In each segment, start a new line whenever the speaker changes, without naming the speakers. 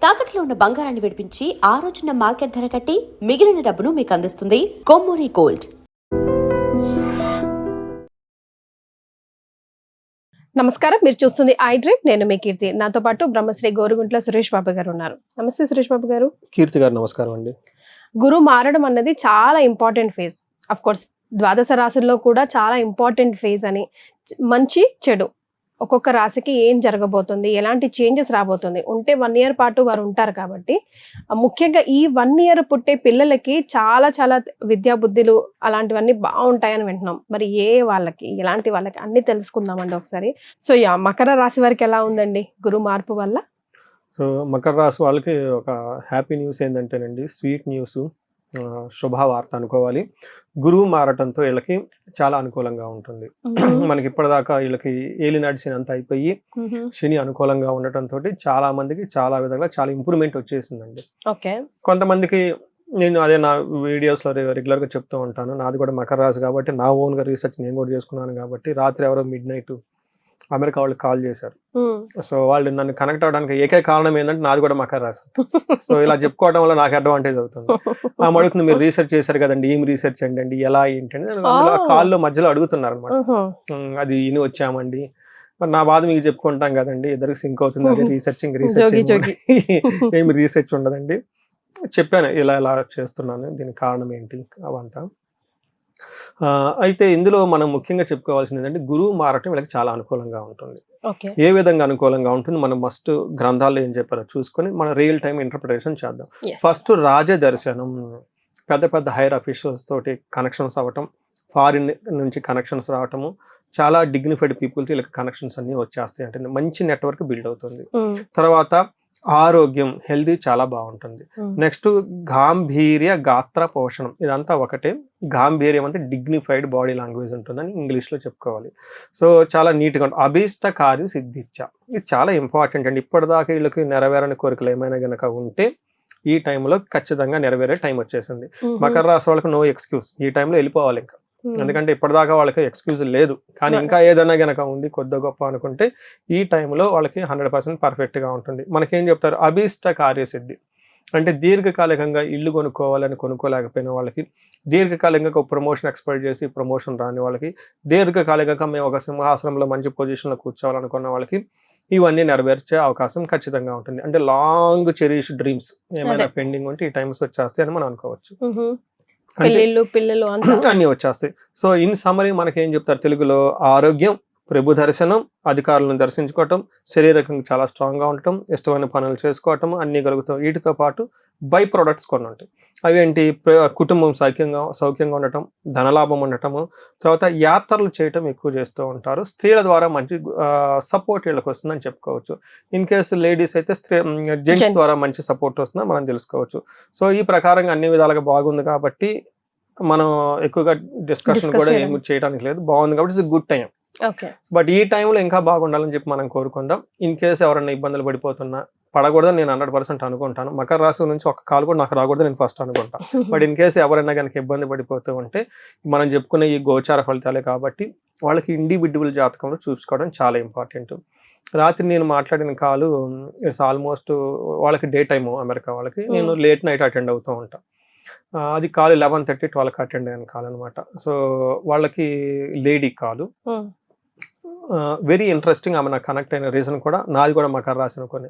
తాకట్లో ఉన్న బంగారాన్ని విడిపించి ఆ రోజున మార్కెట్ ధర కట్టి మిగిలిన డబ్బును మీకు అందిస్తుంది కొమ్మూరి గోల్డ్.
నమస్కారం, మీరు చూస్తుంది ఐ డ్రీమ్. నేను మీ కీర్తి. నాతో పాటు బ్రహ్మశ్రీ గోరుగుంట్ల సురేష్ బాబు గారు ఉన్నారు. నమస్తే సురేష్ బాబు గారు.
కీర్తి గారు నమస్కారం అండి.
గురువు మారడం అన్నది చాలా ఇంపార్టెంట్ ఫేజ్. అఫ్ కోర్స్ ద్వాదశ రాశుల్లో కూడా చాలా ఇంపార్టెంట్ ఫేజ్ అని, మంచి చెడు ఒక్కొక్క రాశికి ఏం జరగబోతుంది, ఎలాంటి చేంజెస్ రాబోతుంది, ఉంటే 1 year పాటు వారు ఉంటారు కాబట్టి ముఖ్యంగా ఈ 1 year పుట్టే పిల్లలకి చాలా చాలా విద్యా బుద్ధులు అలాంటివన్నీ బాగుంటాయని వింటున్నాం. మరి వాళ్ళకి ఎలాంటి వాళ్ళకి అన్ని తెలుసుకుందామండి ఒకసారి. సో మకర రాశి వారికి ఎలా ఉందండి గురు మార్పు వల్ల?
సో మకర రాశి వాళ్ళకి ఒక హ్యాపీ న్యూస్ ఏంటంటేనండి, స్వీట్ న్యూస్, శుభవార్త అనుకోవాలి. గురువు మారటంతో వీళ్ళకి చాలా అనుకూలంగా ఉంటుంది. మనకి ఇప్పటిదాకా వీళ్ళకి ఏలినాటి శని అంతా అయిపోయి శని అనుకూలంగా ఉండటంతో చాలా మందికి చాలా విధంగా చాలా ఇంప్రూవ్మెంట్ వచ్చేసిందండి.
ఓకే,
కొంతమందికి నేను అదే నా వీడియోస్లో రెగ్యులర్గా చెప్తూ ఉంటాను, నాది కూడా మకర రాశి కాబట్టి నా ఓన్గా రీసెర్చ్ నేను కూడా చేసుకున్నాను కాబట్టి రాత్రి ఎవరో midnight అమెరికా వాళ్ళు కాల్ చేశారు. సో వాళ్ళు నన్ను కనెక్ట్ అవ్వడానికి ఏకైక కారణం ఏంటంటే నాది కూడా మకర రాశి. సో ఇలా చెప్పుకోవడం వల్ల నాకు అడ్వాంటేజ్ అవుతుంది. ఆ మడుగుతుంది, మీరు రీసెర్చ్ చేశారు కదండి, ఏం రీసెర్చ్ అండి, ఎలా ఏంటండి కాల్లో మధ్యలో అడుగుతున్నారు అనమాట. అది ఇని వచ్చామండి, నా బాధ మీకు చెప్పుకుంటాం కదండి, ఇద్దరికి సింక్ అవుతుంది, అదే రీసెర్చ్ ఏమి రీసెర్చ్ ఉండదండి. చెప్పాను ఇలా ఇలా చేస్తున్నాను, దీనికి కారణం ఏంటి అవంతా. అయితే ఇందులో మనం ముఖ్యంగా చెప్పుకోవాల్సింది ఏంటంటే, గురువు మారటం వీళ్ళకి చాలా అనుకూలంగా ఉంటుంది. ఏ విధంగా అనుకూలంగా ఉంటుంది మనం మస్ట్ గ్రంథాల్లో ఏం చెప్పారో చూసుకొని మన రియల్ టైం ఇంటర్ప్రిటేషన్ చేద్దాం. ఫస్ట్ రాజదర్శనం, పెద్ద పెద్ద హైర్ అఫీషియల్స్ తోటి కనెక్షన్స్ అవ్వటం, ఫారిన్ నుంచి కనెక్షన్స్ రావటము, చాలా డిగ్నిఫైడ్ పీపుల్తో వీళ్ళకి కనెక్షన్స్ అన్ని వచ్చేస్తాయి, అంటే మంచి నెట్వర్క్ బిల్డ్ అవుతుంది. తర్వాత ఆరోగ్యం, హెల్దీ చాలా బాగుంటుంది. నెక్స్ట్ గాంభీర్య గాత్ర పోషణం, ఇదంతా ఒకటే. గాంభీర్యం అంటే డిగ్నిఫైడ్ బాడీ లాంగ్వేజ్ ఉంటుందని ఇంగ్లీష్లో చెప్పుకోవాలి. సో చాలా నీట్గా ఉంటుంది. అభీష్టకారి సిద్ధిచ్చ, ఇది చాలా ఇంపార్టెంట్ అండి. ఇప్పటిదాకా వీళ్ళకి నెరవేరని కోరికలు ఏమైనా గనక ఉంటే ఈ టైంలో ఖచ్చితంగా నెరవేరే టైం వచ్చేసింది. మకర రాశి వాళ్ళకి నో ఎక్స్క్యూజ్, ఈ టైంలో వెళ్ళిపోవాలి ఇంకా. ఎందుకంటే ఇప్పటిదాకా వాళ్ళకి ఎక్స్క్యూజ్ లేదు, కానీ ఇంకా ఏదైనా గనక ఉంది కొద్ది గొప్ప అనుకుంటే ఈ టైంలో వాళ్ళకి 100% పర్ఫెక్ట్గా ఉంటుంది. మనకేం చెప్తారు, అభీష్ట కార్యసిద్ధి అంటే దీర్ఘకాలికంగా ఇల్లు కొనుక్కోవాలని కొనుక్కోలేకపోయిన వాళ్ళకి, దీర్ఘకాలికంగా ఒక ప్రమోషన్ ఎక్స్పెక్ట్ చేసి ప్రమోషన్ రాని వాళ్ళకి, దీర్ఘకాలికంగా మేము ఒక సింహాసనంలో మంచి పొజిషన్లో కూర్చోవాలనుకున్న వాళ్ళకి ఇవన్నీ నెరవేర్చే అవకాశం ఖచ్చితంగా ఉంటుంది. అంటే లాంగ్ చెరిష్ డ్రీమ్స్ ఏమైనా పెండింగ్ ఉంటే ఈ టైమ్స్ వచ్చేస్తాయి అని మనం అనుకోవచ్చు.
పిల్లలు
అన్ని వచ్చేస్తాయి. సో ఇన్ సమ్మరీ మనకేం చెప్తారు తెలుగులో, ఆరోగ్యం, ప్రభు దర్శనం, అధికారులను దర్శించుకోవటం, శరీరకంగా చాలా స్ట్రాంగ్గా ఉండటం, ఇష్టమైన పనులు చేసుకోవటం అన్నీ కలుగుతాం. వీటితో పాటు బై ప్రొడక్ట్స్ కొన్ని ఉంటాయి. అవేంటి, కుటుంబం సౌఖ్యంగా ఉండటం, ధనలాభం ఉండటము, తర్వాత యాత్రలు చేయటం ఎక్కువ చేస్తూ ఉంటారు. స్త్రీల ద్వారా మంచి సపోర్ట్ వీళ్ళకి వస్తుందని చెప్పుకోవచ్చు. ఇన్ కేసు లేడీస్ అయితే జెంట్స్ ద్వారా మంచి సపోర్ట్ వస్తుందని మనం తెలుసుకోవచ్చు. సో ఈ ప్రకారంగా అన్ని విధాలుగా బాగుంది కాబట్టి మనం ఎక్కువగా డిస్కషన్ కూడా ఏమి చేయడానికి లేదు, బాగుంది కాబట్టి ఇట్స్ గుడ్ టైం. బట్ ఈ టైంలో ఇంకా బాగుండాలని చెప్పి మనం కోరుకుందాం. ఇన్ కేసు ఎవరైనా ఇబ్బందులు పడిపోతున్నా, పడకూడదని నేను 100% అనుకుంటాను. మకర రాశి నుంచి ఒక కాల్ కూడా నాకు రాకూడదు నేను ఫస్ట్ అనుకుంటాను. బట్ ఇన్ కేసు ఎవరైనా కనుక ఇబ్బంది పడిపోతూ ఉంటే మనం చెప్పుకునే ఈ గోచార ఫలితాలే కాబట్టి వాళ్ళకి ఇండివిడ్యువల్ జాతకంలో చూసుకోవడం చాలా ఇంపార్టెంట్. రాత్రి నేను మాట్లాడిన కాలు ఇట్స్ ఆల్మోస్ట్ వాళ్ళకి డే టైము, అమెరికా వాళ్ళకి. నేను లేట్ నైట్ అటెండ్ అవుతూ ఉంటాను. అది కాలు 11:30, 12కి అటెండ్ అయిన కాల్ అనమాట. సో వాళ్ళకి లేడీ కాలు, వెరీ ఇంట్రెస్టింగ్. ఆమె నాకు కనెక్ట్ అయిన రీజన్ కూడా నాది కూడా మకర రాశి అనుకుని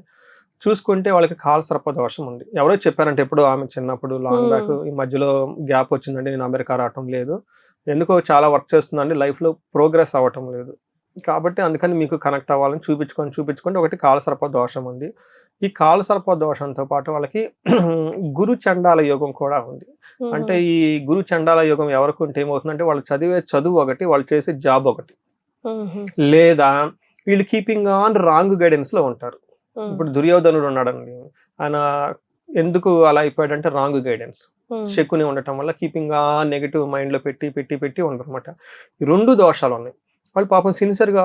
చూసుకుంటే వాళ్ళకి కాల సర్ప దోషం ఉంది. ఎవరో చెప్పారంటే ఎప్పుడు ఆమె చిన్నప్పుడు లాంగ్ బ్యాక్, ఈ మధ్యలో గ్యాప్ వచ్చిందండి, నేను అమెరికా రావటం లేదు, ఎందుకో చాలా వర్క్ చేస్తుందండి, లైఫ్లో ప్రోగ్రెస్ అవ్వటం లేదు, కాబట్టి అందుకని మీకు కనెక్ట్ అవ్వాలని చూపించుకుంటే ఒకటి కాల సర్ప దోషం ఉంది. ఈ కాల సర్ప దోషంతో పాటు వాళ్ళకి గురు చండాల యోగం కూడా ఉంది. అంటే ఈ గురు చండాల యోగం ఎవరికి ఉంటే ఏమవుతుందంటే, వాళ్ళు చదివే చదువు ఒకటి, వాళ్ళు చేసే జాబ్ ఒకటి, లేదా వీళ్ళు కీపింగ్ ఆన్ రాంగ్ గైడెన్స్ లో ఉంటారు. ఇప్పుడు దుర్యోధనుడు ఉన్నాడండి, ఆయన ఎందుకు అలా అయిపోయాడంటే రాంగ్ గైడెన్స్, శకుని ఉండటం వల్ల కీపింగ్ ఆన్ నెగిటివ్ మైండ్ లో పెట్టి ఉండరన్నమాట. ఈ 2 దోషాలు ఉన్నాయి. వాళ్ళు పాపం సిన్సియర్గా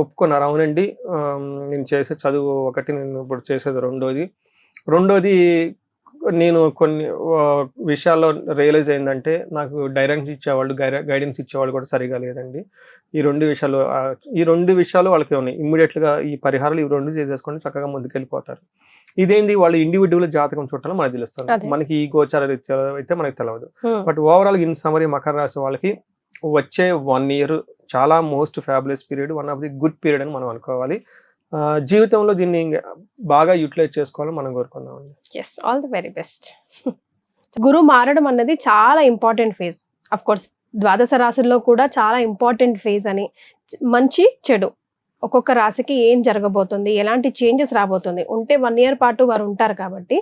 ఒప్పుకున్నారు, అవునండి నేను చేసే చదువు ఒకటి, నేను ఇప్పుడు చేసేది రెండోది నేను కొన్ని విషయాల్లో రియలైజ్ అయిందంటే, నాకు గైడెన్స్ ఇచ్చేవాళ్ళు కూడా సరిగా లేదండి. ఈ రెండు విషయాలు వాళ్ళకి ఉన్నాయి. ఇమ్మీడియట్గా ఈ పరిహారాలు ఇవి 2 చేసేసుకొని చక్కగా ముందుకెళ్ళిపోతారు. ఇదేంది వాళ్ళు ఇండివిజువల్ జాతకం చూడటం మనకు తెలుస్తుంది.
అదే.
మనకి ఈ గోచార రీత్యా అయితే మనకు తెలియదు.
ఉమ్,
but overall in summary Makar రాశి వాళ్ళకి వచ్చే 1 ఇయర్ చాలా most fabulous period, one of the good period అని మనం అనుకోవాలి. జీవితంలో దీన్ని బాగా యూటిలైజ్ చేసుకోవాలని మనం కోరుకుందాం.
yes, all the very best. గురు మారడం అన్నది చాలా ఇంపార్టెంట్ ఫేజ్. అఫ్ కోర్స్ ద్వాదశ రాశుల్లో కూడా చాలా ఇంపార్టెంట్ ఫేజ్ అని, మంచి చెడు ఒక్కొక్క రాశికి ఏం జరగబోతుంది, ఎలాంటి చేంజెస్ రాబోతుంది, ఉంటే 1 ఇయర్ పాటు వారు ఉంటారు కాబట్టి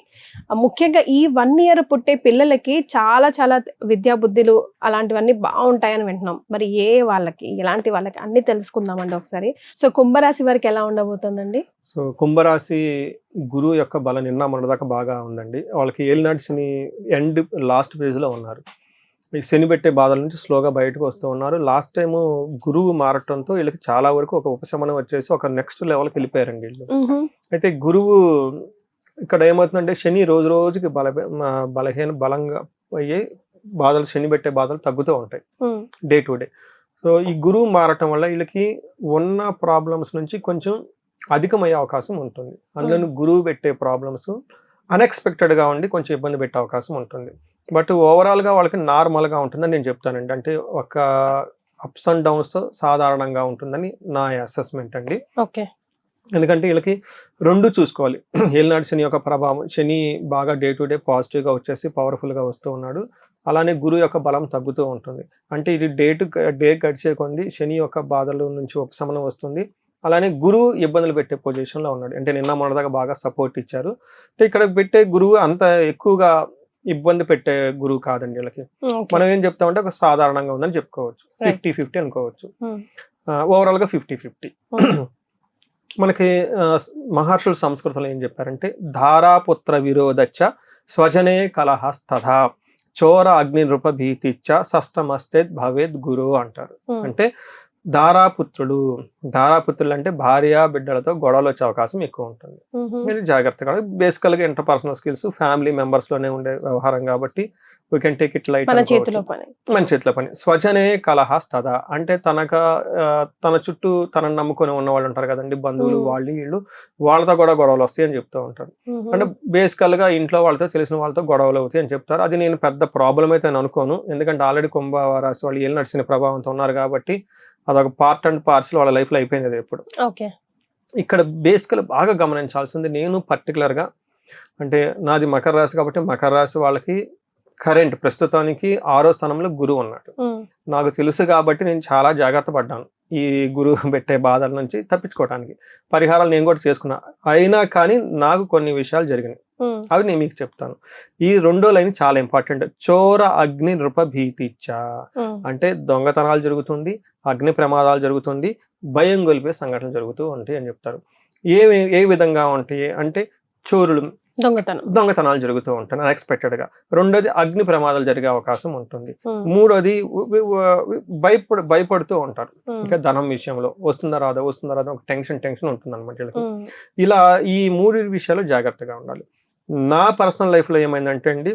ముఖ్యంగా ఈ 1 ఇయర్ పుట్టే పిల్లలకి చాలా చాలా విద్యా బుద్ధులు అలాంటివన్నీ బాగుంటాయని వింటున్నాం. మరి ఏ వాళ్ళకి ఎలాంటి వాళ్ళకి అన్ని తెలుసుకుందామండి ఒకసారి. సో కుంభరాశి వారికి ఎలా ఉండబోతుందండి?
సో కుంభరాశి గురువు యొక్క బలం నిన్న మొన్నదాకా బాగా ఉందండి. వాళ్ళకి ఏలినాటి శని ఎండ్ లాస్ట్ ఫేజ్ లో ఉన్నారు. ఈ శని పెట్టే బాధల నుంచి స్లోగా బయటకు వస్తూ ఉన్నారు. లాస్ట్ టైం గురువు మారటంతో వీళ్ళకి చాలా వరకు ఒక ఉపశమనం వచ్చేసి ఒక నెక్స్ట్ లెవెల్కి వెళ్ళిపోయారండి వీళ్ళు. అయితే గురువు ఇక్కడ ఏమవుతుందంటే శని రోజు రోజుకి బలంగా అయ్యే బాధలు, శని పెట్టే బాధలు తగ్గుతూ ఉంటాయి డే టు డే. సో ఈ గురువు మారటం వల్ల వీళ్ళకి ఉన్న ప్రాబ్లమ్స్ నుంచి కొంచెం అధికమయ్యే అవకాశం ఉంటుంది. అందులో గురువు పెట్టే ప్రాబ్లమ్స్ అన్ఎక్స్పెక్టెడ్గా ఉండి కొంచెం ఇబ్బంది పెట్టే అవకాశం ఉంటుంది. బట్ ఓవరాల్గా వాళ్ళకి నార్మల్గా ఉంటుందని నేను చెప్తానండి. అంటే ఒక అప్స్ అండ్ డౌన్స్తో సాధారణంగా ఉంటుందని నా అసెస్మెంట్ అండి.
ఓకే.
ఎందుకంటే వీళ్ళకి రెండు చూసుకోవాలి. ఏలినాటి శని యొక్క ప్రభావం, శని బాగా డే టు డే పాజిటివ్గా వచ్చేసి పవర్ఫుల్గా వస్తూ ఉన్నాడు. అలానే గురువు యొక్క బలం తగ్గుతూ ఉంటుంది. అంటే ఇది డే గడిచే కొంది శని యొక్క బాధల నుంచి ఉపశమనం వస్తుంది. అలానే గురువు ఇబ్బందులు పెట్టే పొజిషన్లో ఉన్నాడు. అంటే నిన్న మొన్నదాకా బాగా సపోర్ట్ ఇచ్చారు. అంటే ఇక్కడ పెట్టే గురువు అంత ఎక్కువగా ఇబ్బంది పెట్టే గురువు కాదండి వీళ్ళకి. మనం ఏం చెప్తామంటే ఒక సాధారణంగా ఉందని చెప్పుకోవచ్చు. 50-50 అనుకోవచ్చు. ఓవరాల్గా 50-50. మనకి మహర్షుల సంస్కృతంలో ఏం చెప్పారంటే ధారాపుత్ర విరోధచ్చ స్వజనే కలహస్తథా చోర అగ్ని నృప భీతిచ్చ షష్టమస్తే భవేద్ గురు అంటారు. అంటే ధారాపుత్రులు అంటే భార్య బిడ్డలతో గొడవలు వచ్చే అవకాశం ఎక్కువ ఉంటుంది. మీరు జాగ్రత్తగా, బేసికల్గా ఇంటర్పర్సనల్ స్కిల్స్ ఫ్యామిలీ మెంబర్స్ లోనే ఉండే వ్యవహారం కాబట్టి we can take it light. మన చేతిలో పని. స్వజనే కలహస్తథ అంటే తన చుట్టూ తనను నమ్ముకొని ఉన్న వాళ్ళు ఉంటారు కదండి, బంధువులు, వీళ్ళు వాళ్ళతో కూడా గొడవలు వస్తాయి అని చెప్తూ ఉంటారు. అంటే బేసికల్ గా ఇంట్లో వాళ్ళతో తెలిసిన వాళ్ళతో గొడవలు అవుతాయి అని చెప్తారు. అది నేను పెద్ద ప్రాబ్లం అయితే అనుకోను. ఎందుకంటే ఆల్రెడీ కుంభరాశి వాళ్ళు ఏళ్ళు నడిచిన ప్రభావంతో ఉన్నారు కాబట్టి అదొక పార్ట్ అండ్ పార్సల్ వాళ్ళ లైఫ్ లో అయిపోయింది ఎప్పుడు. ఇక్కడ బేసికల్ బాగా గమనించాల్సింది, నేను పర్టికులర్ గా అంటే నాది మకర రాశి కాబట్టి మకర రాశి వాళ్ళకి కరెంట్ ప్రస్తుతానికి 6వ స్థానంలో గురువు ఉన్నాడు. నాకు తెలుసు కాబట్టి నేను చాలా జాగ్రత్త పడ్డాను ఈ గురువు పెట్టే బాధల నుంచి తప్పించుకోవడానికి. పరిహారాలు నేను కూడా చేసుకున్నా. అయినా కానీ నాకు కొన్ని విషయాలు జరిగినాయి, అవి నేను మీకు చెప్తాను. ఈ 2వ లైన్ చాలా ఇంపార్టెంట్. చోర అగ్ని నృప భీతిచ్చ అంటే దొంగతనాలు జరుగుతుంది, అగ్ని ప్రమాదాలు జరుగుతుంది, భయం గొలిపే సంఘటనలు జరుగుతూ ఉంటాయి అని చెప్తారు. ఏ విధంగా ఉంటాయి అంటే చోరులు, దొంగతనాలు జరుగుతూ ఉంటాయి అన్ఎక్స్పెక్టెడ్ గా. 2వది అగ్ని ప్రమాదాలు జరిగే అవకాశం ఉంటుంది. 3వది భయపడుతూ ఉంటారు. ఇంకా ధనం విషయంలో వస్తుందా రాదా ఒక టెన్షన్ ఉంటుంది అనమాట. ఇలా ఈ 3 విషయాలు జాగ్రత్తగా ఉండాలి. నా పర్సనల్ లైఫ్ లో ఏమైందంటే అండి,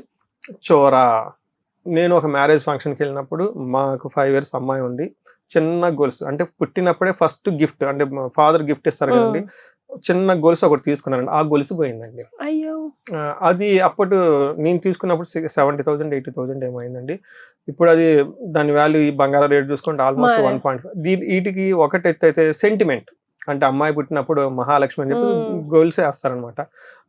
నేను ఒక మ్యారేజ్ ఫంక్షన్కి వెళ్ళినప్పుడు మాకు 5 years అమ్మాయి ఉంది. చిన్న గొలుసు, అంటే పుట్టినప్పుడే ఫస్ట్ గిఫ్ట్, అంటే ఫాదర్ గిఫ్ట్ ఇస్తారు కదండి, చిన్న గొలుసు ఒకటి తీసుకున్నానండి. ఆ గొలుసు పోయిందండి. అది అప్పుడు నేను తీసుకున్నప్పుడు 70,000 80,000 ఏమైందండి. ఇప్పుడు అది దాని వాల్యూ ఈ బంగారం రేట్ చూసుకుంటే ఆల్మోస్ట్ 1.5. వీటికి ఒకటి అయితే సెంటిమెంట్, అంటే అమ్మాయి పుట్టినప్పుడు మహాలక్ష్మి అని చెప్పి గొలుసు వేస్తారనమాట.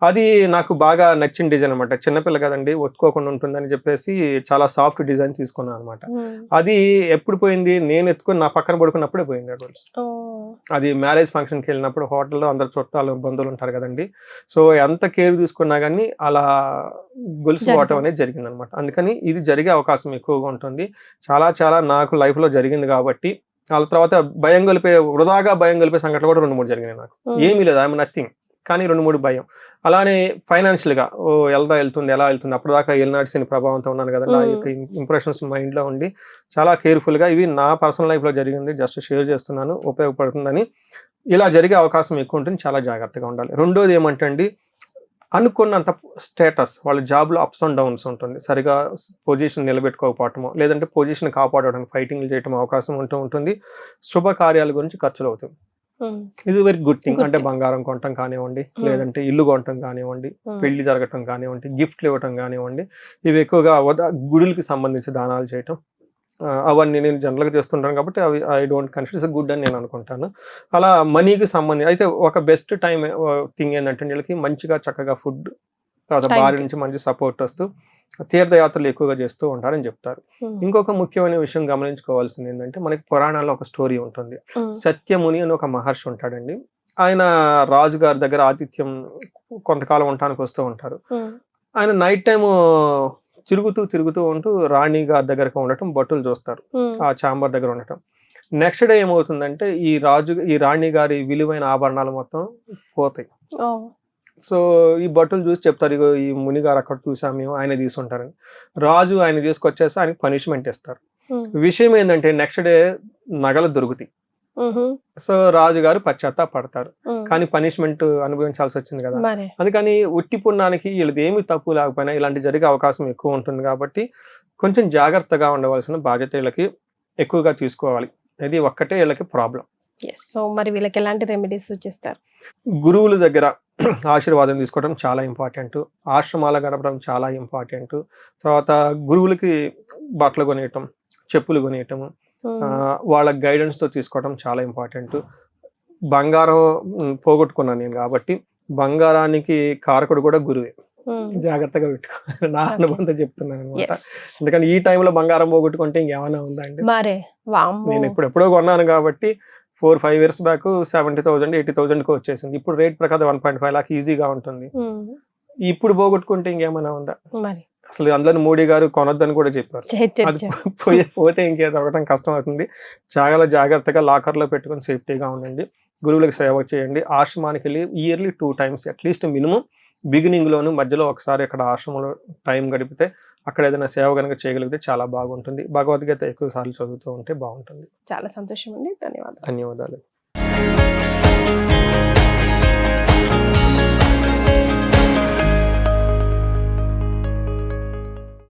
అది నాకు బాగా నచ్చిన డిజైన్ అనమాట. చిన్నపిల్ల కదండి, ఒత్తుకోకుండా ఉంటుందని చెప్పేసి చాలా సాఫ్ట్ డిజైన్ తీసుకున్నాను అనమాట. అది ఎప్పుడు పోయింది, నేను ఎత్తుకొని నా పక్కన పడుకున్నప్పుడే పోయింది ఆ గొలుసు. అది మ్యారేజ్ ఫంక్షన్కి వెళ్ళినప్పుడు హోటల్లో అందరు చుట్టాలు బంధువులు ఉంటారు కదండి, సో ఎంత కేర్ తీసుకున్నా కానీ అలా గొలుసు పోవటం అనేది జరిగింది అనమాట. అందుకని ఇది జరిగే అవకాశం ఎక్కువగా ఉంటుంది. చాలా నాకు లైఫ్ లో జరిగింది కాబట్టి. వాళ్ళ తర్వాత వృధాగా భయం గొలిపే సంఘటనలు కూడా 2-3 జరిగినాయి నాకు. ఏమీ లేదు, ఐఎమ్ నథింగ్, కానీ 2-3 భయం. అలానే ఫైనాన్షియల్ గా ఎలా వెళ్తుంది అప్పటిదాకా ఏలినాటి శని ప్రభావంతో ఉన్నాను కదండి, ఆ యొక్క ఇంప్రెషన్స్ మైండ్ లో ఉండి చాలా కేర్ఫుల్ గా, ఇవి నా పర్సనల్ లైఫ్ లో జరిగింది, జస్ట్ షేర్ చేస్తున్నాను, ఉపయోగపడుతుందని. ఇలా జరిగే అవకాశం ఎక్కువ ఉంటుంది, చాలా జాగ్రత్తగా ఉండాలి. 2వది ఏమంటే అండి, అనుకున్నంత స్టేటస్ వాళ్ళ జాబ్ లో అప్స్ అండ్ డౌన్స్ ఉంటుంది. సరిగా పొజిషన్ నిలబెట్టుకోకపోవటమో, లేదంటే పొజిషన్ కాపాడడానికి ఫైటింగ్లు చేయటం అవకాశం ఉంటుంది. శుభకార్యాల గురించి ఖర్చులు అవుతాయి. ఇది వెరీ గుడ్ థింగ్.
Good
అంటే
thing.
బంగారం కొనటం కానివ్వండి,
Hmm.
లేదంటే ఇల్లు కొనటం కానివ్వండి,
Hmm.
పెళ్లి జరగటం కానివ్వండి, గిఫ్ట్లు ఇవ్వటం కానివ్వండి, ఇవి ఎక్కువగా గుడులకి సంబంధించి దానాలు చేయటం, అవన్నీ నేను జనరల్గా చేస్తుంటాను కాబట్టి అవి ఐ డోంట్ కన్సిడర్ గుడ్ అని నేను అనుకుంటాను. అలా మనీకి సంబంధించి అయితే ఒక బెస్ట్ టైం థింగ్ ఏంటంటే వీళ్ళకి మంచిగా చక్కగా ఫుడ్, తర్వాత
Time
భార్య
కి.
నుంచి మంచి సపోర్ట్ వస్తూ తీర్థయాత్రలు ఎక్కువగా చేస్తూ ఉంటారని చెప్తారు. ఇంకొక ముఖ్యమైన విషయం గమనించుకోవాల్సింది ఏంటంటే మనకి పురాణాల్లో ఒక స్టోరీ ఉంటుంది. సత్యముని అని ఒక మహర్షి ఉంటాడండి. ఆయన రాజుగారి దగ్గర ఆతిథ్యం కొంతకాలం ఉండటానికి వస్తూ ఉంటారు. ఆయన నైట్ టైం తిరుగుతూ ఉంటూ రాణి గారి దగ్గరకు ఉండటం భటులు చూస్తారు, ఆ చాంబర్ దగ్గర ఉండటం. నెక్స్ట్ డే ఏమవుతుందంటే ఈ రాణి గారి విలువైన ఆభరణాలు మొత్తం పోతాయి. సో ఈ భటులు చూసి చెప్తారు, ఇగో ఈ ముని గారు అక్కడ చూసాం మేము, ఆయన తీసుకుంటారని. రాజు ఆయన తీసుకొచ్చేసి ఆయనకి పనిష్మెంట్ ఇస్తారు. విషయం ఏంటంటే నెక్స్ట్ డే నగలు దొరుకుతాయి. సో రాజు గారు పశ్చాత్తాపడతారు, కానీ పనిష్మెంట్ అనుభవించాల్సి వచ్చింది కదా. అందుకని ఉట్టి పుణ్యానికి వీళ్ళది ఏమి తప్పు లేకపోయినా ఇలాంటి జరిగే అవకాశం ఎక్కువ ఉంటుంది కాబట్టి కొంచెం జాగ్రత్తగా ఉండవలసిన బాధ్యత వీళ్ళకి ఎక్కువగా తీసుకోవాలి. ఇది ఒక్కటే వీళ్ళకి ప్రాబ్లం.
సో మరి వీళ్ళకి ఎలాంటి రెమెడీస్ సూచిస్తారు?
గురువుల దగ్గర ఆశీర్వాదం తీసుకోవడం చాలా ఇంపార్టెంట్. ఆశ్రమాల గడపడం చాలా ఇంపార్టెంట్. తర్వాత గురువులకి బట్టలు కొనియటం, చెప్పులు కొనియటం, వాళ్ళ గైడెన్స్ తో తీసుకోవడం చాలా ఇంపార్టెంట్. బంగారం పోగొట్టుకున్నాను నేను కాబట్టి బంగారానికి కారకుడు కూడా గురువే. జాగ్రత్తగా పెట్టుకోవాలి, నా అనుబంధం చెప్తున్నాను అనమాట. ఎందుకంటే ఈ టైంలో బంగారం పోగొట్టుకుంటే ఇంకేమైనా ఉందా అండి? నేను ఎప్పుడెప్పుడో కొన్నాను కాబట్టి 4-5 years బ్యాక్ 70,000 80,000 వచ్చేసింది. ఇప్పుడు రేట్ ప్రకారం 1.5 lakh ఈజీగా ఉంటుంది. ఇప్పుడు పోగొట్టుకుంటే ఇంకేమైనా ఉందా? అసలు అందులో మోడీ గారు కొనొద్దని కూడా చెప్పారు. అది పోతే ఇంకేదో అవ్వడం కష్టం అవుతుంది. చాలా జాగ్రత్తగా లాకర్ లో పెట్టుకుని సేఫ్టీగా ఉండండి. గురువులకు సేవ చేయండి. ఆశ్రమానికి వెళ్ళి yearly 2 times at least minimum beginning లోను మధ్యలో ఒకసారి అక్కడ ఆశ్రమంలో టైం గడిపితే అక్కడ ఏదైనా సేవ కనుక చేయగలిగితే చాలా బాగుంటుంది. భగవద్గీత ఎక్కువ సార్లు చదువుతూ ఉంటే బాగుంటుంది.
చాలా సంతోషం అండి. ధన్యవాదాలు.
ధన్యవాదాలు.